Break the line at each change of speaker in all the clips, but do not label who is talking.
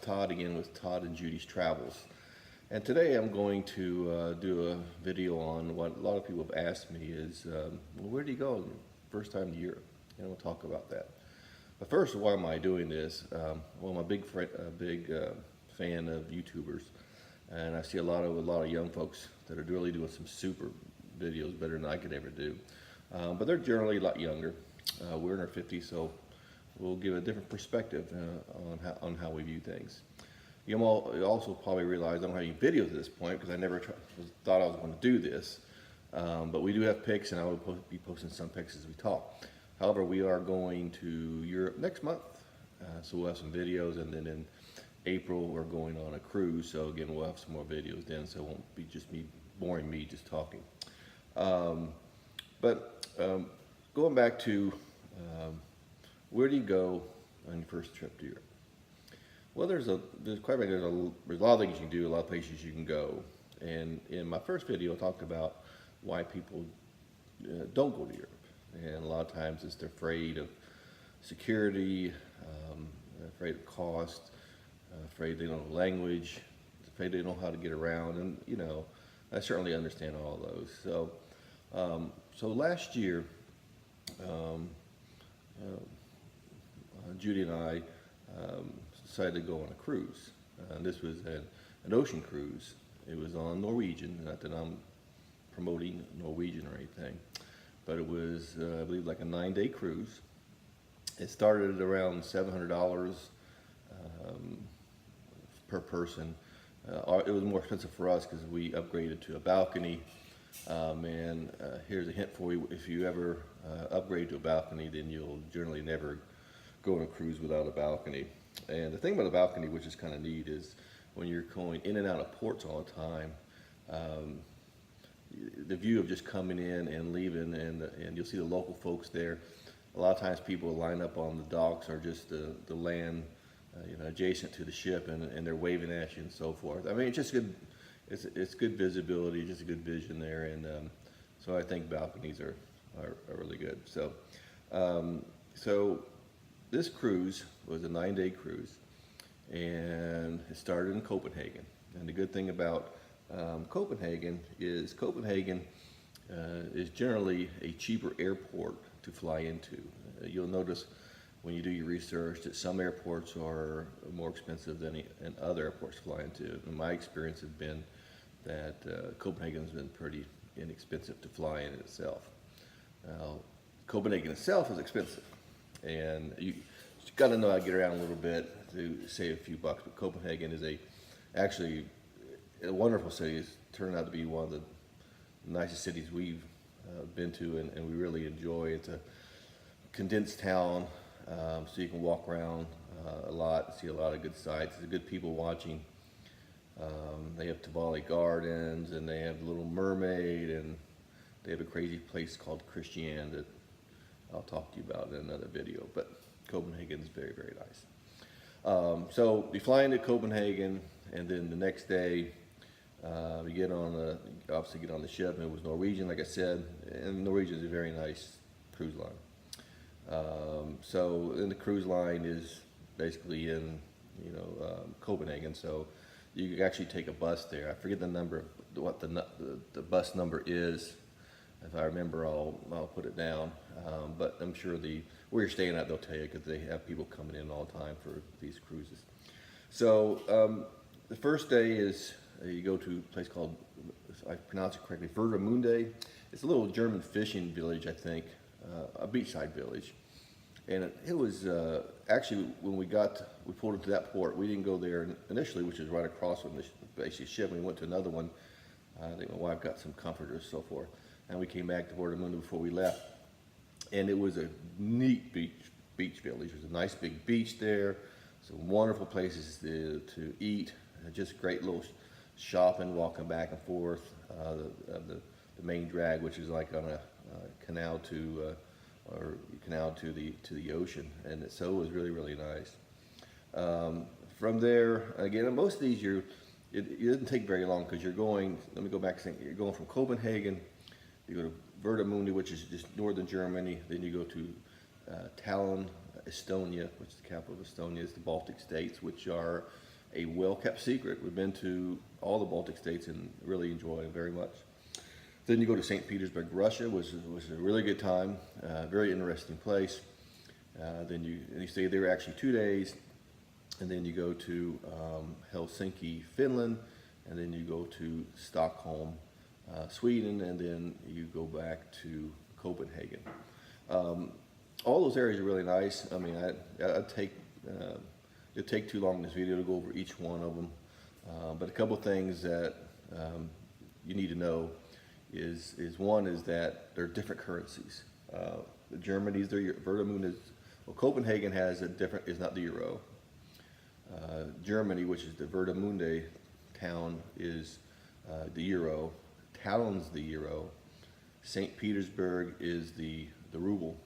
Todd again with Todd and Judy's Travels. And today I'm going to do a video on what a lot of people have asked me is, well, where do you go first time to Europe? And we'll talk about that. But first, why am I doing this? Well, I'm a big fan of YouTubers, and I see a lot of young folks that are really doing some super videos better than I could ever do. But they're generally a lot younger. We're in our 50s, so we'll give a different perspective on how we view things. You also probably realize I don't have any videos at this point because I never thought I was going to do this. But we do have pics, and I will be posting some pics as we talk. However, we are going to Europe next month, so we'll have some videos, and then in April we're going on a cruise. So again, we'll have some more videos then, so it won't be just me boring me just talking. Going back to where do you go on your first trip to Europe? Well, there's a lot of things you can do, a lot of places you can go. And in my first video, I talked about why people don't go to Europe. And a lot of times it's they're afraid of security, afraid of cost, afraid they don't know the language, afraid they don't know how to get around. And, you know, I certainly understand all of those. So last year, Judy and I decided to go on a cruise. This was an ocean cruise. It was on Norwegian, not that I'm promoting Norwegian or anything, but it was, I believe, like a 9-day cruise. It started at around $700 per person. It was more expensive for us because we upgraded to a balcony. Here's a hint for you: if you ever upgrade to a balcony, then you'll generally never go on a cruise without a balcony. And the thing about a balcony, which is kind of neat, is when you're going in and out of ports all the time, the view of just coming in and leaving, and you'll see the local folks there. A lot of times people line up on the docks or just the land, adjacent to the ship, and they're waving at you and so forth. I mean, it's just good. It's good visibility, just a good vision there, and so I think balconies are really good. So this cruise was a 9-day cruise, and it started in Copenhagen. And the good thing about Copenhagen is generally a cheaper airport to fly into. You'll notice when you do your research that some airports are more expensive than other airports to fly into. And my experience has been that Copenhagen has been pretty inexpensive to fly in itself. Now, Copenhagen itself is expensive, and you got to know how to get around a little bit to save a few bucks. But Copenhagen is actually a wonderful city. It's turned out to be one of the nicest cities we've been to, and we really enjoy. It's a condensed town, so you can walk around a lot, see a lot of good sights. There's good people watching. They have Tivoli Gardens, and they have Little Mermaid, and they have a crazy place called Christian that I'll talk to you about in another video. But Copenhagen is very, very nice. So we fly into Copenhagen, and then the next day we get on the ship, and it was Norwegian, like I said, and Norwegian is a very nice cruise line. So then the cruise line is basically in Copenhagen, so you can actually take a bus there. I forget the number, what the bus number is. If I remember, I'll put it down. But I'm sure where you're staying at, they'll tell you, because they have people coming in all the time for these cruises. So the first day is you go to a place called, if I pronounce it correctly, Warnemünde. It's a little German fishing village, I think, a beachside village. And it was actually, when we pulled into that port, we didn't go there initially, which is right across from the basic ship. We went to another one. I think my wife got some comforters and so forth. And we came back to Warnemünde before we left. And it was a neat beach village. There's a nice big beach there, some wonderful places to eat, just great little shopping, walking back and forth. The main drag, which is like on a canal to the ocean, and so it was really, really nice. From there, again, most of these it doesn't take very long, because you're going. Let me go back. You're going from Copenhagen. You go to Warnemünde, which is just northern Germany. Then you go to Tallinn, Estonia, which is the capital of Estonia. It's the Baltic states, which are a well-kept secret. We've been to all the Baltic states and really enjoy it very much. Then you go to St. Petersburg, Russia, which was a really good time, very interesting place. Then you stay there actually 2 days, and then you go to Helsinki, Finland, and then you go to Stockholm, Sweden, and then you go back to Copenhagen. All those areas are really nice. I mean, it'd take too long in this video to go over each one of them, but a couple things that you need to know is one is that there are different currencies. Germany's their Wertmünd is, well, Copenhagen has a different, is not the euro. Germany, which is the Wertmünde town, is the euro. Tallinn's the euro. St. Petersburg is the ruble.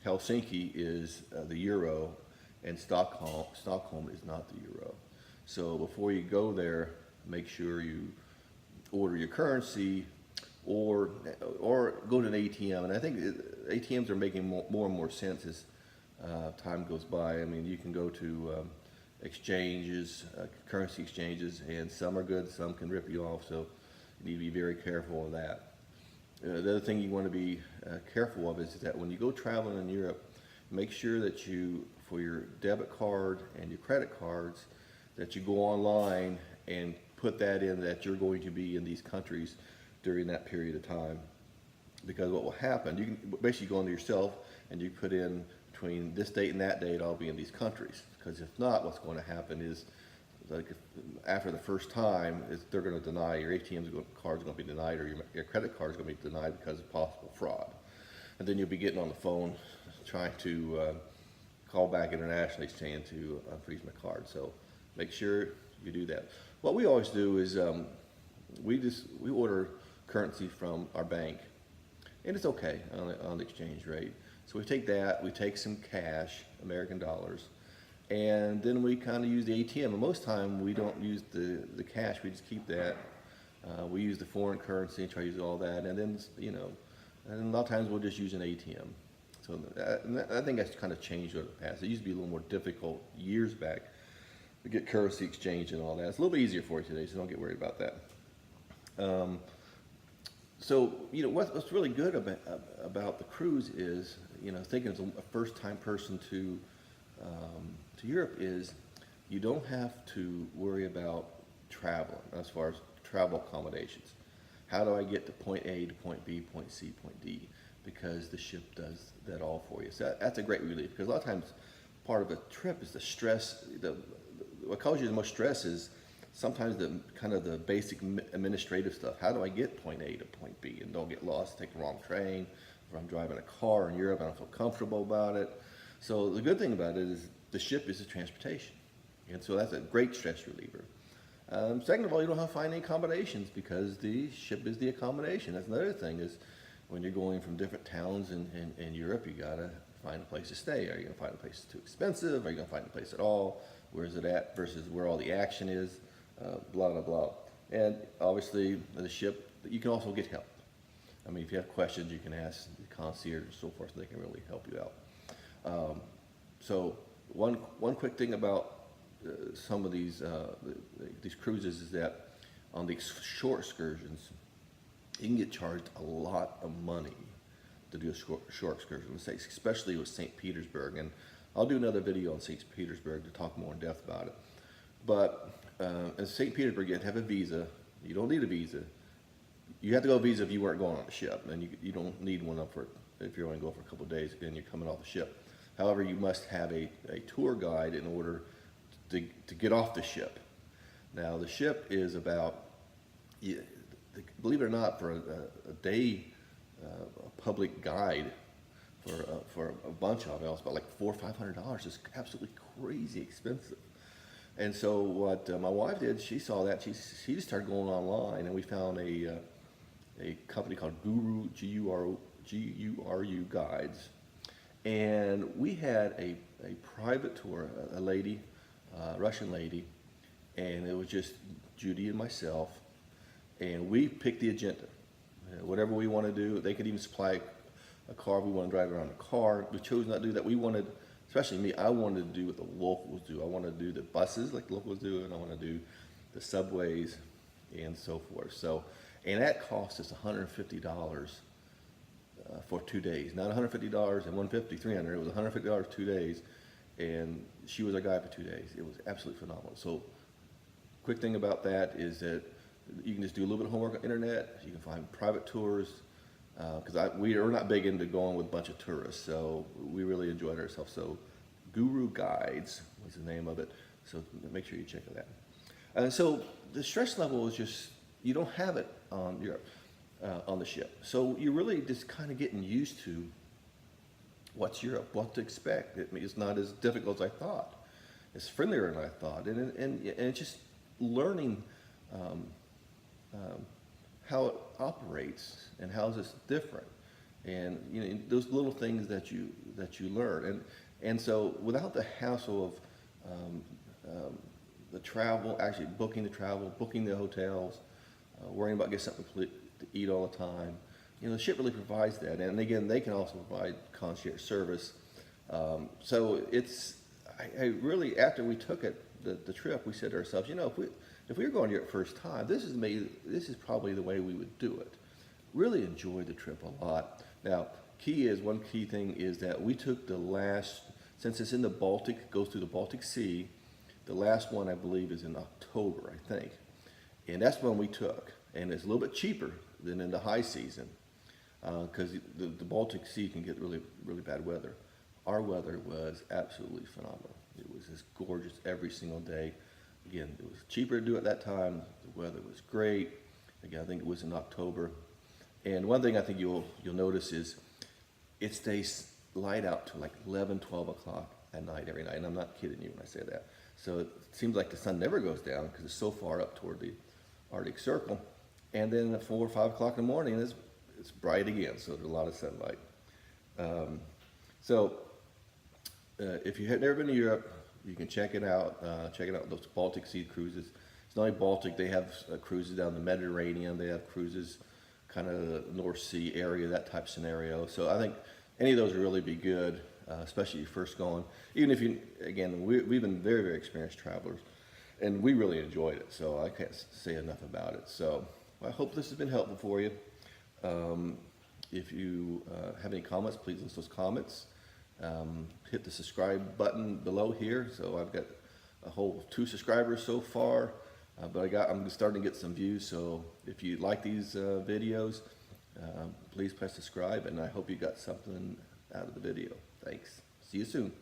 Helsinki is the euro, and Stockholm is not the euro. So before you go there, make sure you order your currency, or go to an ATM. And I think ATMs are making more and more sense as time goes by. I mean, you can go to exchanges, currency exchanges, and some are good, some can rip you off, so you need to be very careful of that. The other thing you want to be careful of is that when you go traveling in Europe, make sure that you, for your debit card and your credit cards, that you go online and put that in that you're going to be in these countries during that period of time. Because what will happen, you can basically go into yourself and you put in between this date and that date, I'll be in these countries. Because if not, what's going to happen is, like, after the first time, they're going to deny your card's going to be denied, or your credit card's going to be denied because of possible fraud. And then you'll be getting on the phone trying to call back internationally saying to unfreeze my card. So make sure you do that. What we always do is we order currency from our bank, and it's okay on the exchange rate. So we take that, we take some cash, American dollars, and then we kind of use the ATM. And most time we don't use the cash, we just keep that. We use the foreign currency and try to use all that, and then, and a lot of times we'll just use an ATM. So I think that's kind of changed over the past. It used to be a little more difficult years back to get currency exchange and all that. It's a little bit easier for you today, so don't get worried about that. So what's really good about the cruise is, thinking as a first-time person to Europe, is you don't have to worry about traveling as far as travel accommodations. How do I get to point A to point B, point C, point D? Because the ship does that all for you. So that's a great relief, because a lot of times part of a trip is the stress. What causes you the most stress is sometimes the basic administrative stuff. How do I get point A to point B and don't get lost, take the wrong train, or I'm driving a car in Europe and I don't feel comfortable about it. So the good thing about it is the ship is the transportation. And so that's a great stress reliever. Second of all, you don't have to find any accommodations because the ship is the accommodation. That's another thing, is when you're going from different towns in Europe, you gotta find a place to stay. Are you gonna find a place too expensive? Are you gonna find a place at all? Where is it at versus where all the action is? Blah, blah, blah. And obviously the ship, you can also get help. I mean, if you have questions, you can ask the concierge and so forth, and they can really help you out. So one quick thing about some of these cruises is that on these short excursions, you can get charged a lot of money to do a short excursion, especially with St. Petersburg. And I'll do another video on St. Petersburg to talk more in depth about it. But in St. Petersburg, you have to have a visa. You don't need a visa. You have to go a visa if you weren't going on the ship, and you don't need one if you're only going for a couple of days and you're coming off the ship. However, you must have a tour guide in order to get off the ship. Now, the ship is about, believe it or not, for a day, a public guide for a bunch of it, it's about like $400 or $500. It's absolutely crazy expensive. And so what my wife did, she saw that, she just started going online, and we found a company called Guru, G-U-R-U Guides. And we had a private tour, a lady, Russian lady, and it was just Judy and myself, and we picked the agenda. Whatever we want to do, they could even supply a car if we want to drive around the car. We chose not to do that. We wanted especially me, I wanted to do what the locals do. I want to do the buses like the locals do, and I want to do the subways and so forth. So, and that cost us $150 for 2 days. Not $150 and 150, 300. It was $150 2 days, and she was our guide for 2 days. It was absolutely phenomenal. So, quick thing about that is that you can just do a little bit of homework on the internet. You can find private tours, because we are not big into going with a bunch of tourists, so we really enjoyed ourselves. So Guru Guides was the name of it, so make sure you check it out. So the stress level is just, you don't have it on Europe, on the ship. So you're really just kind of getting used to what's Europe, what to expect. It's not as difficult as I thought. It's friendlier than I thought, and it's just learning how it operates and how is this different, and those little things that you learn, and so without the hassle of the travel, actually booking the travel, booking the hotels, worrying about getting something to eat all the time, the ship really provides that, and again they can also provide concierge service. So I really, after we took the trip, we said to ourselves, if we were going here first time, this is probably the way we would do it. Really enjoyed the trip a lot. Now, one key thing is that we took since it's in the Baltic, goes through the Baltic Sea, the last one I believe is in October, I think. And that's one we took. And it's a little bit cheaper than in the high season, because the Baltic Sea can get really, really bad weather. Our weather was absolutely phenomenal. It was just gorgeous every single day. Again, it was cheaper to do at that time. The weather was great. Again, I think it was in October. And one thing I think you'll notice is it stays light out to like 11, 12 o'clock at night every night. And I'm not kidding you when I say that. So it seems like the sun never goes down because it's so far up toward the Arctic Circle. And then at 4 or 5 o'clock in the morning, it's bright again. So there's a lot of sunlight. If you have never been to Europe, you can check it out. Those Baltic Sea cruises. It's not only Baltic, they have cruises down the Mediterranean. They have cruises kind of the North Sea area, that type scenario. So I think any of those would really be good, especially if you're first going. Even if we've been very, very experienced travelers, and we really enjoyed it. So I can't say enough about it. So I hope this has been helpful for you. If you have any comments, please list those comments. Hit the subscribe button below here. So I've got a whole 2 subscribers so far, but I'm starting to get some views. So if you like these videos, please press subscribe, and I hope you got something out of the video. Thanks. See you soon.